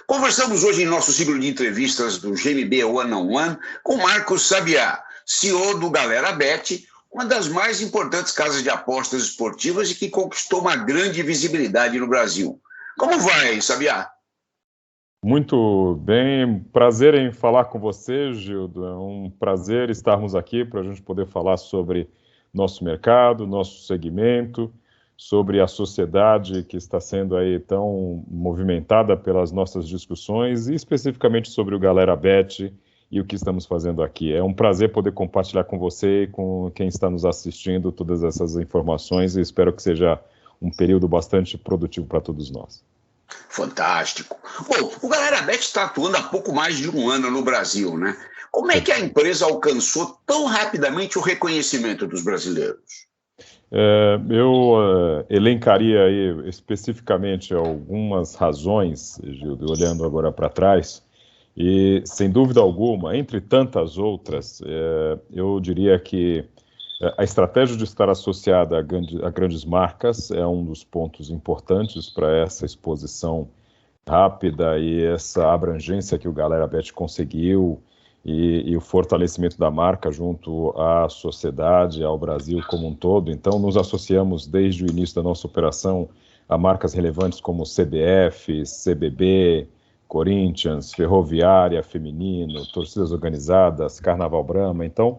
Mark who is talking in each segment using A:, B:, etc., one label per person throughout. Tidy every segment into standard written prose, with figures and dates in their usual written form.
A: Conversamos hoje em nosso ciclo de entrevistas do GMB One on One com Marcos Sabiá, CEO do Galera Bet, uma das mais importantes casas de apostas esportivas e que conquistou uma grande visibilidade no Brasil. Como vai, Sabiá?
B: Muito bem, prazer em falar com você, Gildo. É um prazer estarmos aqui para a gente poder falar sobre nosso mercado, nosso segmento, sobre a sociedade que está sendo aí tão movimentada pelas nossas discussões e especificamente sobre o Galera Bet e o que estamos fazendo aqui. É um prazer poder compartilhar com você e com quem está nos assistindo todas essas informações e espero que seja um período bastante produtivo para todos nós.
A: Fantástico. Bom, o Galera Bet está atuando há pouco mais de um ano no Brasil, né? Como é que a empresa alcançou tão rapidamente o reconhecimento dos brasileiros?
B: Eu elencaria aí especificamente algumas razões, Gildo, olhando agora para trás, e sem dúvida alguma, entre tantas outras, eu diria que a estratégia de estar associada a grandes marcas é um dos pontos importantes para essa exposição rápida e essa abrangência que o Galera Bet conseguiu e o fortalecimento da marca junto à sociedade, ao Brasil como um todo. Então, nos associamos desde o início da nossa operação a marcas relevantes como CBF, CBB, Corinthians, Ferroviária, Feminino, torcidas organizadas, Carnaval Brahma. Então,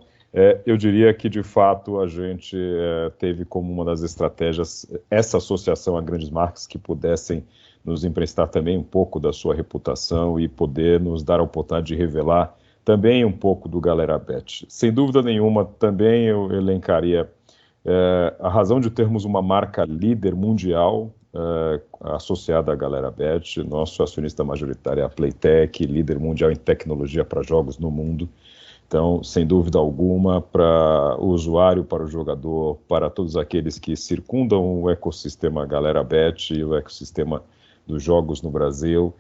B: eu diria que, de fato, a gente teve como uma das estratégias essa associação a grandes marcas que pudessem nos emprestar também um pouco da sua reputação e poder nos dar a oportunidade de revelar também um pouco do Galera Bet. Sem dúvida nenhuma, também eu elencaria a razão de termos uma marca líder mundial associada à Galera Bet. Nosso acionista majoritário é a Playtech, líder mundial em tecnologia para jogos no mundo. Então, sem dúvida alguma, para o usuário, para o jogador, para todos aqueles que circundam o ecossistema Galera Bet e o ecossistema dos jogos no Brasil,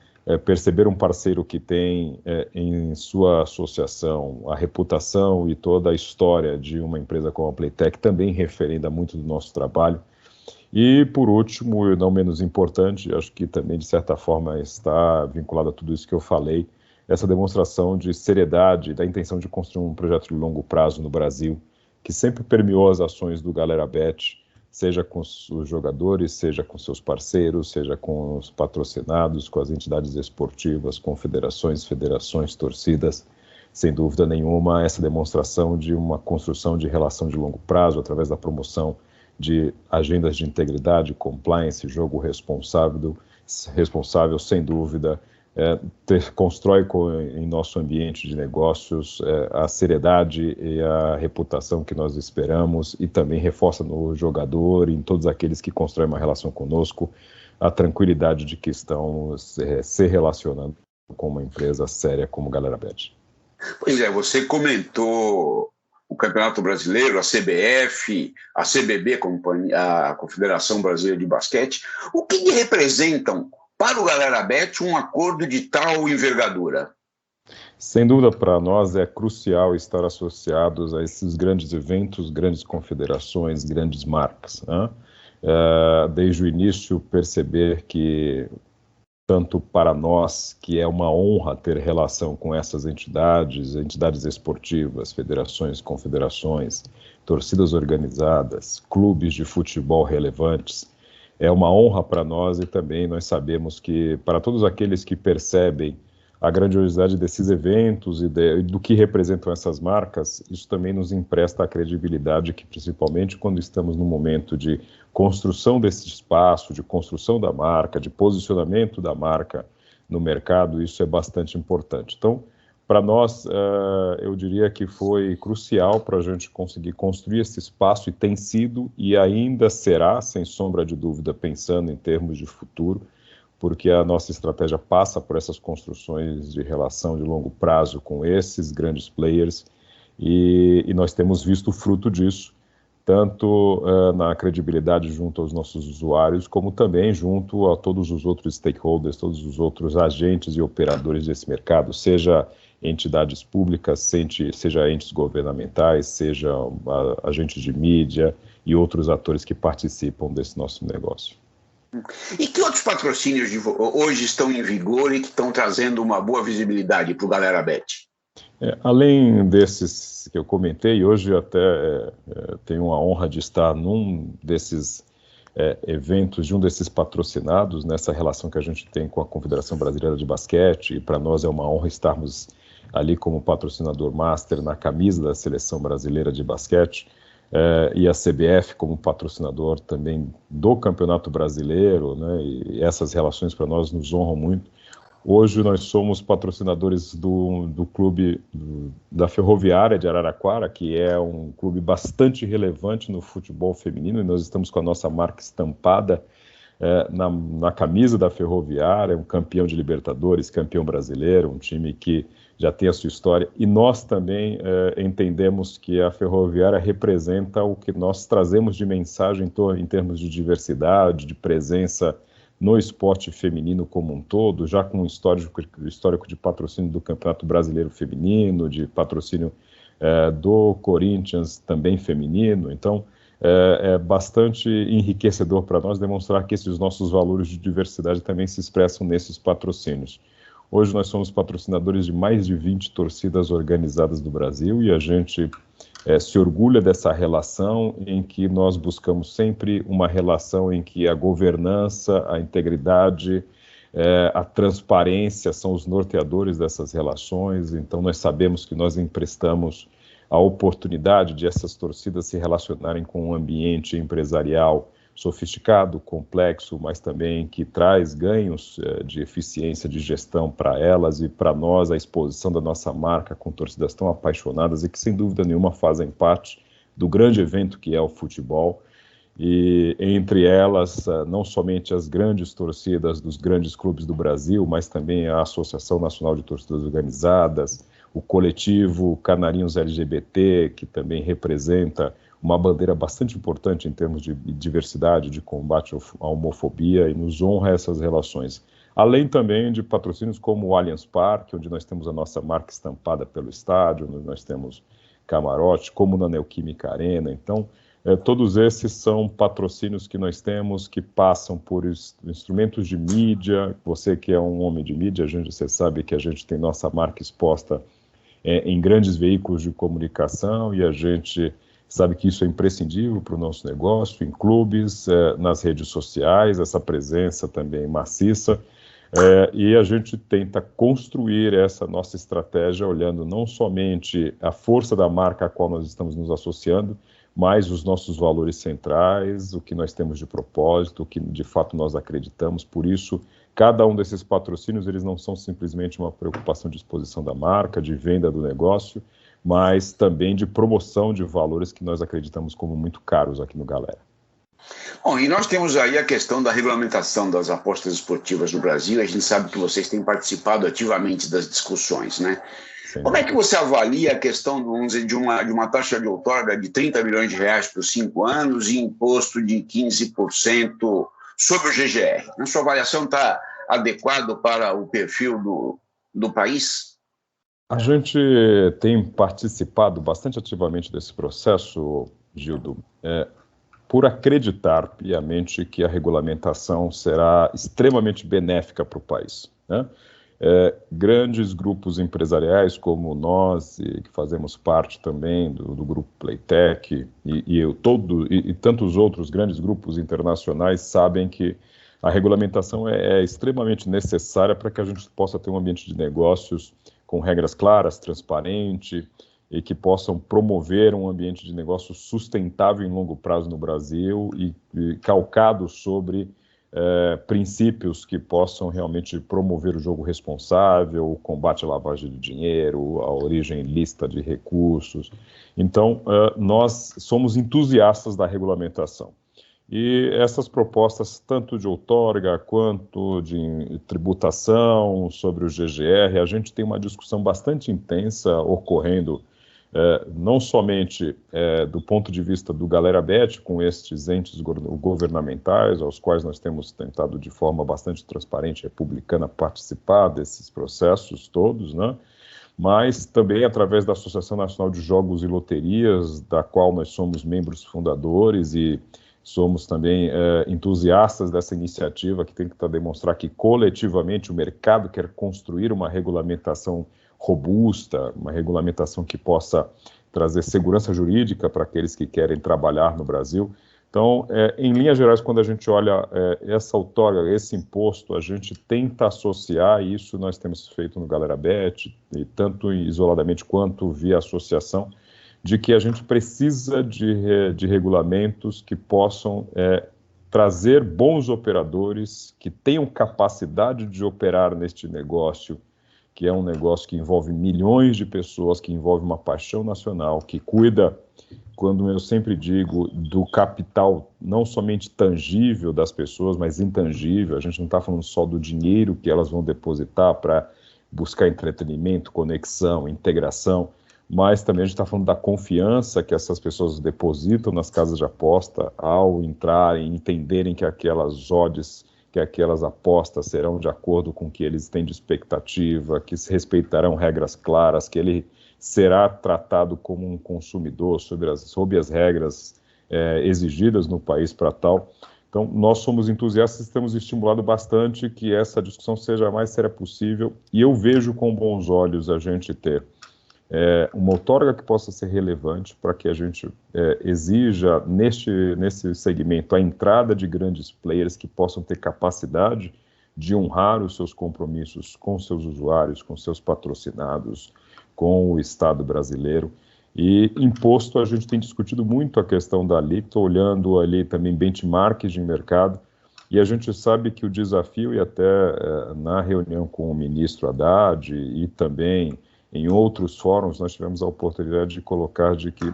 B: perceber um parceiro que tem em sua associação a reputação e toda a história de uma empresa como a Playtech também referenda muito do nosso trabalho. E, por último, e não menos importante, acho que também, de certa forma, está vinculado a tudo isso que eu falei, essa demonstração de seriedade, da intenção de construir um projeto de longo prazo no Brasil, que sempre permeou as ações do Galera Bet, seja com os jogadores, seja com seus parceiros, seja com os patrocinados, com as entidades esportivas, confederações, federações, torcidas. Sem dúvida nenhuma, essa demonstração de uma construção de relação de longo prazo através da promoção de agendas de integridade, compliance, jogo responsável sem dúvida, constrói em nosso ambiente de negócios a seriedade e a reputação que nós esperamos e também reforça no jogador e em todos aqueles que constroem uma relação conosco a tranquilidade de que estão se relacionando com uma empresa séria como Galera Bet.
A: Pois é, você comentou o Campeonato Brasileiro, a CBF, a CBB, a Confederação Brasileira de Basquete. O que representam para o Galera Bet um acordo de tal envergadura?
B: Sem dúvida, para nós é crucial estar associados a esses grandes eventos, grandes confederações, grandes marcas, né? Desde o início, perceber que, tanto para nós, que é uma honra ter relação com essas entidades esportivas, federações, confederações, torcidas organizadas, clubes de futebol relevantes, é uma honra para nós e também nós sabemos que para todos aqueles que percebem a grandiosidade desses eventos e do que representam essas marcas, isso também nos empresta a credibilidade que, principalmente quando estamos no momento de construção desse espaço, de construção da marca, de posicionamento da marca no mercado, isso é bastante importante. Então, para nós, eu diria que foi crucial para a gente conseguir construir esse espaço e tem sido e ainda será, sem sombra de dúvida, pensando em termos de futuro, porque a nossa estratégia passa por essas construções de relação de longo prazo com esses grandes players e nós temos visto o fruto disso, tanto na credibilidade junto aos nossos usuários, como também junto a todos os outros stakeholders, todos os outros agentes e operadores desse mercado, seja entidades públicas, seja entes governamentais, seja agentes de mídia e outros atores que participam desse nosso negócio.
A: E que outros patrocínios hoje estão em vigor e que estão trazendo uma boa visibilidade para o Galera Bet?
B: Além desses que eu comentei, hoje eu até tenho a honra de estar num desses eventos, de um desses patrocinados, nessa relação que a gente tem com a Confederação Brasileira de Basquete, e para nós é uma honra estarmos ali como patrocinador master na camisa da Seleção Brasileira de Basquete, e a CBF como patrocinador também do Campeonato Brasileiro, né, e essas relações para nós nos honram muito. Hoje nós somos patrocinadores do clube da Ferroviária de Araraquara, que é um clube bastante relevante no futebol feminino, e nós estamos com a nossa marca estampada na camisa da Ferroviária, um campeão de Libertadores, campeão brasileiro, um time que já tem a sua história, e nós também entendemos que a Ferroviária representa o que nós trazemos de mensagem em termos de diversidade, de presença no esporte feminino como um todo, já com um histórico de patrocínio do Campeonato Brasileiro Feminino, de patrocínio do Corinthians também feminino. Então, é bastante enriquecedor para nós demonstrar que esses nossos valores de diversidade também se expressam nesses patrocínios. Hoje nós somos patrocinadores de mais de 20 torcidas organizadas do Brasil, e a gente se orgulha dessa relação em que nós buscamos sempre uma relação em que a governança, a integridade, a transparência são os norteadores dessas relações. Então nós sabemos que nós emprestamos a oportunidade de essas torcidas se relacionarem com um ambiente empresarial sofisticado, complexo, mas também que traz ganhos de eficiência de gestão para elas e para nós, a exposição da nossa marca com torcidas tão apaixonadas e que, sem dúvida nenhuma, fazem parte do grande evento que é o futebol. E entre elas, não somente as grandes torcidas dos grandes clubes do Brasil, mas também a Associação Nacional de Torcidas Organizadas, o coletivo Canarinhos LGBT, que também representa uma bandeira bastante importante em termos de diversidade, de combate à homofobia, e nos honra essas relações. Além também de patrocínios como o Allianz Parque, onde nós temos a nossa marca estampada pelo estádio, onde nós temos camarote, como na Neoquímica Arena. Então, todos esses são patrocínios que nós temos, que passam por instrumentos de mídia. Você que é um homem de mídia, você sabe que a gente tem nossa marca exposta em grandes veículos de comunicação, e a gente sabe que isso é imprescindível para o nosso negócio, em clubes, nas redes sociais, essa presença também maciça, e a gente tenta construir essa nossa estratégia olhando não somente a força da marca a qual nós estamos nos associando, mas os nossos valores centrais, o que nós temos de propósito, o que de fato nós acreditamos. Por isso, cada um desses patrocínios, eles não são simplesmente uma preocupação de exposição da marca, de venda do negócio, mas também de promoção de valores que nós acreditamos como muito caros aqui no Galera.
A: Bom, e nós temos aí a questão da regulamentação das apostas esportivas no Brasil. A gente sabe que vocês têm participado ativamente das discussões, né? Sim. Como é que você avalia a questão, vamos dizer, de uma taxa de outorga de 30 milhões de reais por 5 anos e imposto de 15% sobre o GGR? A sua avaliação está adequado para o perfil do país?
B: A gente tem participado bastante ativamente desse processo, Gildo, por acreditar piamente que a regulamentação será extremamente benéfica para o país, né? Grandes grupos empresariais como nós, que fazemos parte também do grupo Playtech, e tantos outros grandes grupos internacionais, sabem que a regulamentação é extremamente necessária para que a gente possa ter um ambiente de negócios com regras claras, transparente, e que possam promover um ambiente de negócio sustentável em longo prazo no Brasil e calcado sobre princípios que possam realmente promover o jogo responsável, o combate à lavagem de dinheiro, a origem ilícita de recursos. Então, nós somos entusiastas da regulamentação. E essas propostas, tanto de outorga quanto de tributação sobre o GGR, a gente tem uma discussão bastante intensa ocorrendo, não somente do ponto de vista do Galera Bet, com estes entes governamentais, aos quais nós temos tentado de forma bastante transparente e republicana participar desses processos todos, né? Mas também através da Associação Nacional de Jogos e Loterias, da qual nós somos membros fundadores, e somos também entusiastas dessa iniciativa que tem que demonstrar que coletivamente o mercado quer construir uma regulamentação robusta, uma regulamentação que possa trazer segurança jurídica para aqueles que querem trabalhar no Brasil. Então, em linhas gerais, quando a gente olha essa outorga, esse imposto, a gente tenta associar, e isso nós temos feito no Galera Bet, e tanto isoladamente quanto via associação, de que a gente precisa de regulamentos que possam trazer bons operadores, que tenham capacidade de operar neste negócio, que é um negócio que envolve milhões de pessoas, que envolve uma paixão nacional, que cuida, quando eu sempre digo, do capital não somente tangível das pessoas, mas intangível. A gente não está falando só do dinheiro que elas vão depositar para buscar entretenimento, conexão, integração, mas também a gente está falando da confiança que essas pessoas depositam nas casas de aposta ao entrarem, entenderem que aquelas odds, que aquelas apostas serão de acordo com o que eles têm de expectativa, que se respeitarão regras claras, que ele será tratado como um consumidor sob as regras exigidas no país para tal. Então, nós somos entusiastas e temos estimulado bastante que essa discussão seja a mais séria possível, e eu vejo com bons olhos a gente ter uma outorga que possa ser relevante para que a gente exija nesse segmento a entrada de grandes players que possam ter capacidade de honrar os seus compromissos com seus usuários, com seus patrocinados, com o Estado brasileiro. E imposto, a gente tem discutido muito a questão da alíquota, olhando ali também benchmarks de mercado, e a gente sabe que o desafio, e até na reunião com o ministro Haddad e também em outros fóruns, nós tivemos a oportunidade de colocar de que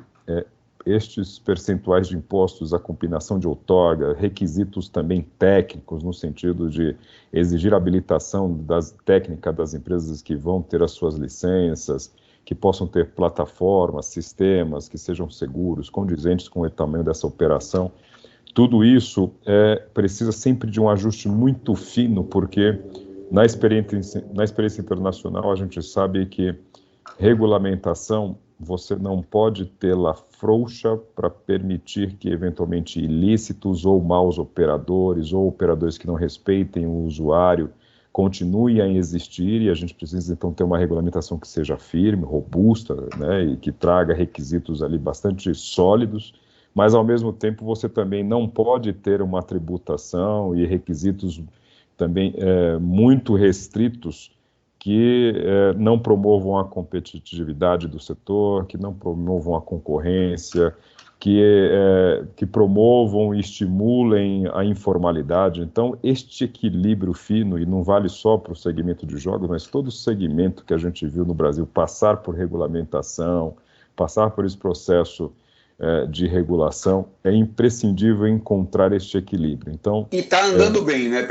B: estes percentuais de impostos, a combinação de outorga, requisitos também técnicos, no sentido de exigir habilitação técnica das empresas que vão ter as suas licenças, que possam ter plataformas, sistemas que sejam seguros, condizentes com o tamanho dessa operação. Tudo isso precisa sempre de um ajuste muito fino, porque na experiência internacional a gente sabe que regulamentação você não pode tê-la frouxa para permitir que eventualmente ilícitos ou maus operadores ou operadores que não respeitem o usuário continuem a existir, e a gente precisa então ter uma regulamentação que seja firme, robusta, né, e que traga requisitos ali bastante sólidos, mas ao mesmo tempo você também não pode ter uma tributação e requisitos também muito restritos que não promovam a competitividade do setor, que não promovam a concorrência, que promovam e estimulem a informalidade. Então, este equilíbrio fino, e não vale só para o segmento de jogos, mas todo o segmento que a gente viu no Brasil passar por regulamentação, passar por esse processo de regulação, é imprescindível encontrar este equilíbrio. Então,
A: e está andando bem, né?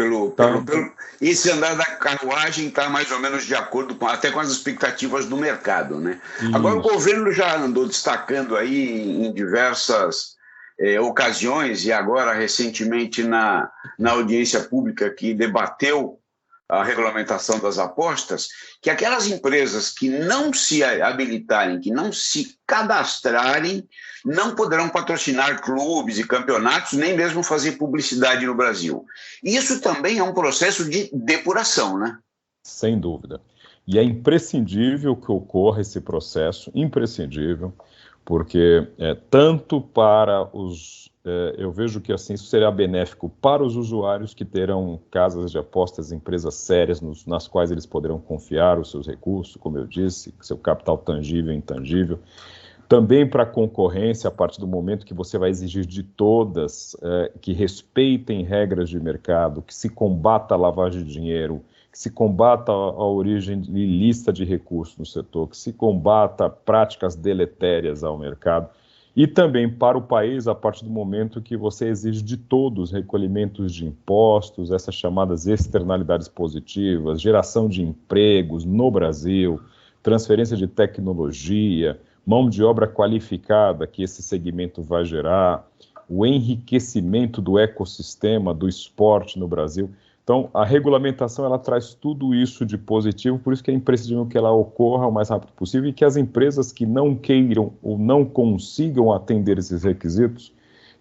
A: Esse andar da carruagem está mais ou menos de acordo até com as expectativas do mercado, né? Isso. Agora, o governo já andou destacando aí em diversas ocasiões, e agora recentemente na audiência pública que debateu a regulamentação das apostas, que aquelas empresas que não se habilitarem, que não se cadastrarem, não poderão patrocinar clubes e campeonatos, nem mesmo fazer publicidade no Brasil. Isso também é um processo de depuração, né?
B: Sem dúvida. E é imprescindível que ocorra esse processo, imprescindível, porque tanto para os... eu vejo que assim isso será benéfico para os usuários, que terão casas de apostas, empresas sérias nas quais eles poderão confiar os seus recursos, como eu disse, seu capital tangível e intangível. Também para a concorrência, a partir do momento que você vai exigir de todas que respeitem regras de mercado, que se combata a lavagem de dinheiro, que se combata a origem ilícita de recursos no setor, que se combata práticas deletérias ao mercado. E também para o país, a partir do momento que você exige de todos recolhimentos de impostos, essas chamadas externalidades positivas, geração de empregos no Brasil, transferência de tecnologia, mão de obra qualificada que esse segmento vai gerar, o enriquecimento do ecossistema do esporte no Brasil. Então, a regulamentação ela traz tudo isso de positivo, por isso que é imprescindível que ela ocorra o mais rápido possível e que as empresas que não queiram ou não consigam atender esses requisitos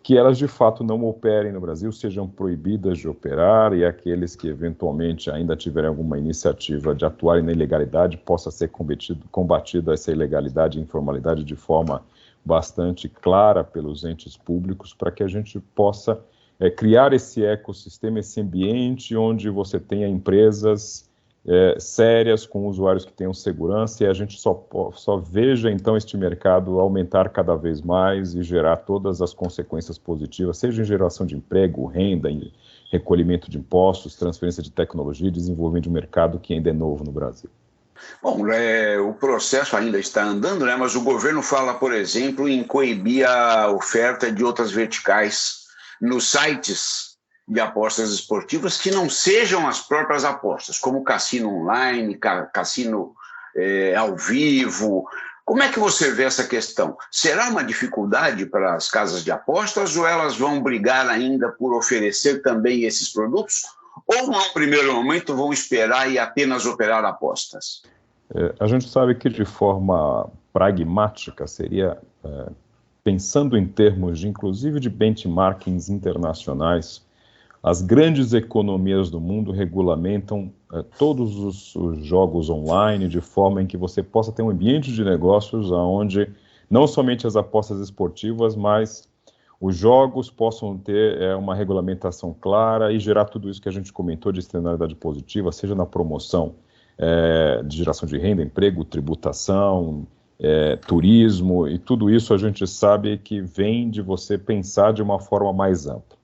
B: que elas de fato não operem no Brasil, sejam proibidas de operar, e aqueles que eventualmente ainda tiverem alguma iniciativa de atuarem na ilegalidade possa ser combatida essa ilegalidade e informalidade de forma bastante clara pelos entes públicos, para que a gente possa criar esse ecossistema, esse ambiente onde você tenha empresas sérias, com usuários que tenham segurança, e a gente só veja então este mercado aumentar cada vez mais e gerar todas as consequências positivas, seja em geração de emprego, renda, em recolhimento de impostos, transferência de tecnologia e desenvolvimento de um mercado que ainda é novo no Brasil.
A: Bom, o processo ainda está andando, né? Mas o governo fala, por exemplo, em coibir a oferta de outras verticais nos sites de apostas esportivas que não sejam as próprias apostas, como cassino online, cassino ao vivo. Como é que você vê essa questão? Será uma dificuldade para as casas de apostas ou elas vão brigar ainda por oferecer também esses produtos? Ou, num primeiro momento, vão esperar e apenas operar apostas?
B: A gente sabe que, de forma pragmática, seria, pensando em termos, inclusive, de benchmarkings internacionais, as grandes economias do mundo regulamentam todos os jogos online de forma em que você possa ter um ambiente de negócios onde não somente as apostas esportivas, mas os jogos possam ter uma regulamentação clara e gerar tudo isso que a gente comentou de externalidade positiva, seja na promoção de geração de renda, emprego, tributação, turismo, e tudo isso a gente sabe que vem de você pensar de uma forma mais ampla.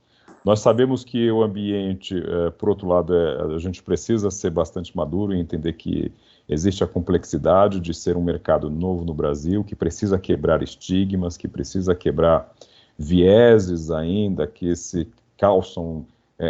B: Nós sabemos que o ambiente, por outro lado, a gente precisa ser bastante maduro e entender que existe a complexidade de ser um mercado novo no Brasil, que precisa quebrar estigmas, que precisa quebrar vieses ainda que se calçam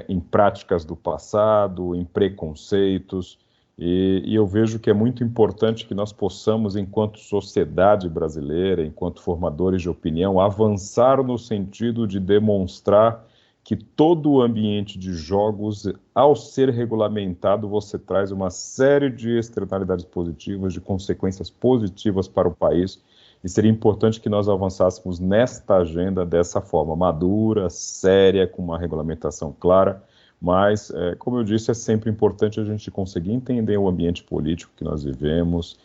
B: em práticas do passado, em preconceitos, e eu vejo que é muito importante que nós possamos, enquanto sociedade brasileira, enquanto formadores de opinião, avançar no sentido de demonstrar que todo o ambiente de jogos, ao ser regulamentado, você traz uma série de externalidades positivas, de consequências positivas para o país, e seria importante que nós avançássemos nesta agenda dessa forma, madura, séria, com uma regulamentação clara, mas, como eu disse, é sempre importante a gente conseguir entender o ambiente político que nós vivemos,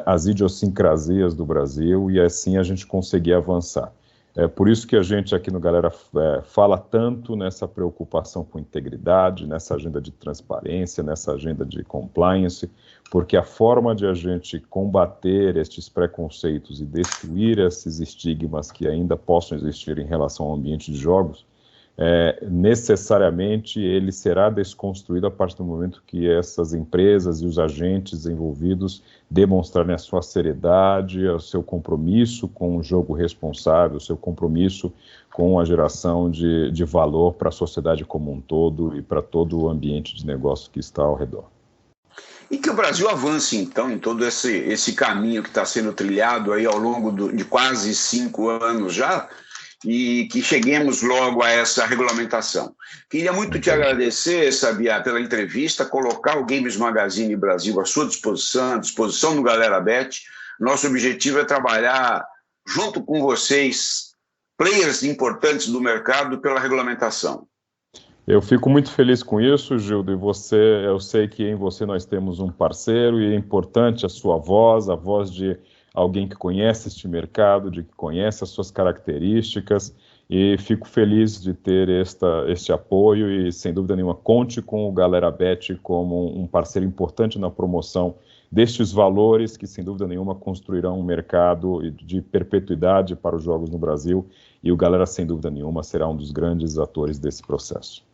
B: as idiosincrasias do Brasil, e assim a gente conseguir avançar. É por isso que a gente aqui no Galera fala tanto nessa preocupação com integridade, nessa agenda de transparência, nessa agenda de compliance, porque a forma de a gente combater estes preconceitos e destruir esses estigmas que ainda possam existir em relação ao ambiente de jogos, necessariamente ele será desconstruído a partir do momento que essas empresas e os agentes envolvidos demonstrarem a sua seriedade, o seu compromisso com o jogo responsável, o seu compromisso com a geração de valor para a sociedade como um todo e para todo o ambiente de negócio que está ao redor.
A: E que o Brasil avance, então, em todo esse caminho que está sendo trilhado aí ao longo de quase 5 anos já, e que cheguemos logo a essa regulamentação. Queria muito te agradecer, Sabiá, pela entrevista, colocar o Games Magazine Brasil à sua disposição, à disposição do Galera Bet. Nosso objetivo é trabalhar junto com vocês, players importantes do mercado, pela regulamentação.
B: Eu fico muito feliz com isso, Gildo, e eu sei que em você nós temos um parceiro, e é importante a sua voz, a voz de alguém que conhece este mercado, que conhece as suas características, e fico feliz de ter este apoio e, sem dúvida nenhuma, conte com o Galera Bet como um parceiro importante na promoção destes valores que, sem dúvida nenhuma, construirão um mercado de perpetuidade para os jogos no Brasil, e o Galera, sem dúvida nenhuma, será um dos grandes atores desse processo.